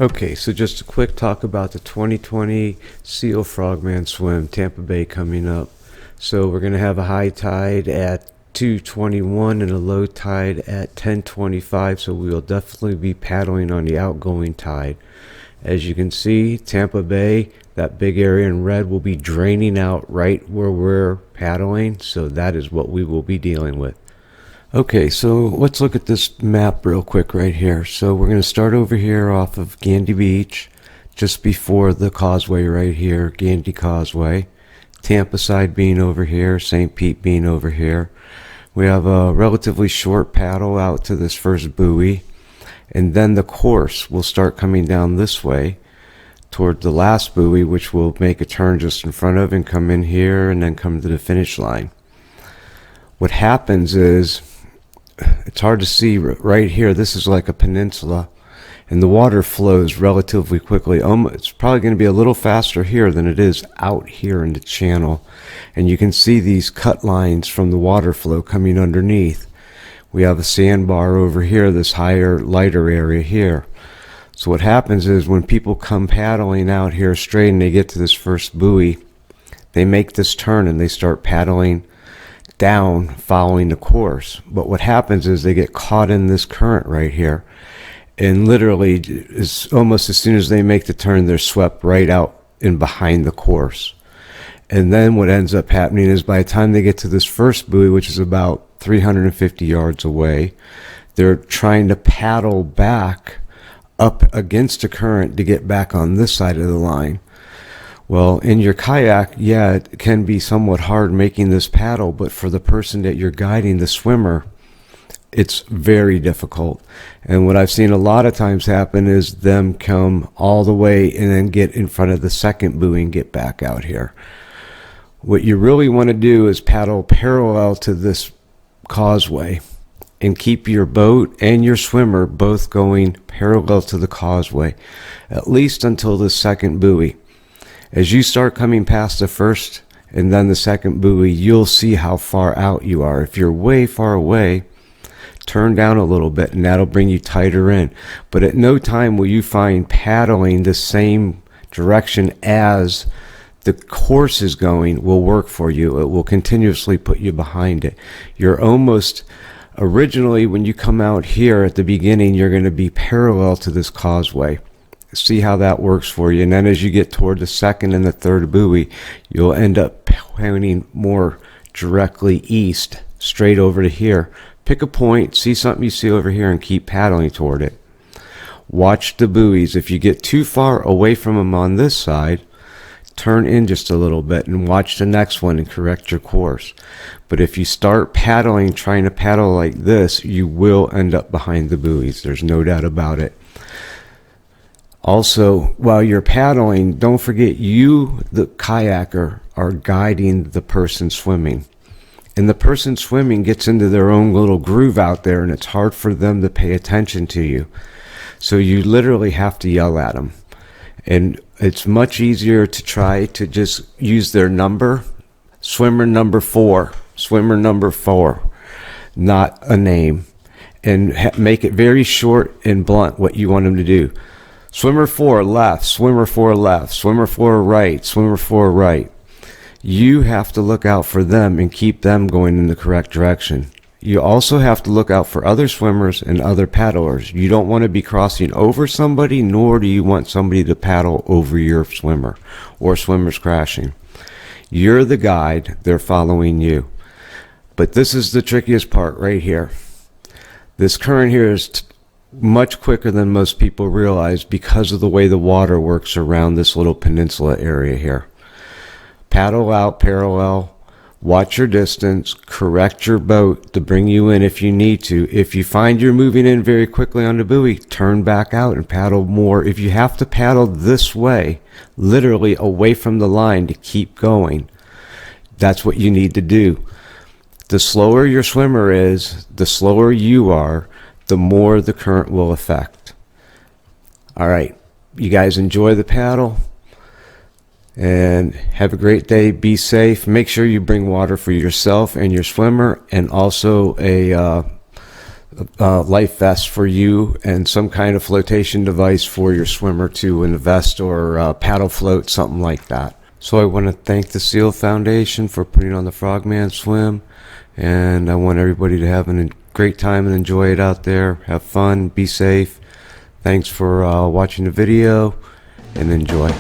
Okay, so just a quick talk about the 2020 Seal Frogman swim, Tampa Bay coming up. So we're going to have a high tide at 2:21 and a low tide at 10:25, so we will definitely be paddling on the outgoing tide. As you can see, Tampa Bay, that big area in red, will be draining out right where we're paddling, so that is what we will be dealing with. Okay, so let's look at this map real quick right here. So we're going to start over here off of Gandy Beach, just before the causeway right here, Gandy Causeway. Tampa side being over here, St. Pete being over here. We have a relatively short paddle out to this first buoy, and then the course will start coming down this way toward the last buoy, which will make a turn just in front of and come in here and then come to the finish line. What happens is, it's hard to see right here, this is like a peninsula, and the water flows relatively quickly. It's probably going to be a little faster here than it is out here in the channel, and you can see these cut lines from the water flow coming underneath. We have a sandbar over here, this higher, lighter area here. So what happens is when people come paddling out here straight and they get to this first buoy, they make this turn and they start paddling down following the course. But what happens is they get caught in this current right here, and literally is almost as soon as they make the turn, they're swept right out and behind the course. And then what ends up happening is by the time they get to this first buoy, which is about 350 yards away, they're trying to paddle back up against the current to get back on this side of the line. Well, in your kayak, yeah, it can be somewhat hard making this paddle, but for the person that you're guiding, the swimmer, it's very difficult. And what I've seen a lot of times happen is them come all the way and then get in front of the second buoy and get back out here. What you really want to do is paddle parallel to this causeway and keep your boat and your swimmer both going parallel to the causeway, at least until the second buoy. As you start coming past the first and then the second buoy, you'll see how far out you are. If you're way far away, turn down a little bit and that'll bring you tighter in. But at no time will you find paddling the same direction as the course is going will work for you. It will continuously put you behind it. You're almost, originally when you come out here at the beginning, you're going to be parallel to this causeway. See how that works for you. And then as you get toward the second and the third buoy, you'll end up pointing more directly east, straight over to here. Pick a point, see something you see over here, and keep paddling toward it. Watch the buoys. If you get too far away from them on this side, turn in just a little bit and watch the next one and correct your course. But if you start paddling, trying to paddle like this, you will end up behind the buoys. There's no doubt about it. Also, while you're paddling, don't forget you, the kayaker, are guiding the person swimming. And the person swimming gets into their own little groove out there, and it's hard for them to pay attention to you. So you literally have to yell at them. And it's much easier to try to just use their number, swimmer number 4, not a name. And make it very short and blunt what you want them to do. Swimmer 4 left, swimmer 4 left, swimmer 4 right, swimmer 4 right. You have to look out for them and keep them going in the correct direction. You also have to look out for other swimmers and other paddlers. You don't want to be crossing over somebody, nor do you want somebody to paddle over your swimmer or swimmers crashing. You're the guide, they're following you. But this is the trickiest part right here. This current here is much quicker than most people realize because of the way the water works around this little peninsula area here. Paddle out parallel, watch your distance, correct your boat to bring you in if you need to. If you find you're moving in very quickly on the buoy, turn back out and paddle more. If you have to paddle this way, literally away from the line to keep going, that's what you need to do. The slower your swimmer is, the slower you are, the more the current will affect. All right, you guys enjoy the paddle and have a great day. Be safe. Make sure you bring water for yourself and your swimmer, and also a life vest for you and some kind of flotation device for your swimmer to invest or paddle float, something like that. So I want to thank the SEAL Foundation for putting on the Frogman swim, and I want everybody to have a great time and enjoy it out there. Have fun, be safe. Thanks for watching the video, and enjoy.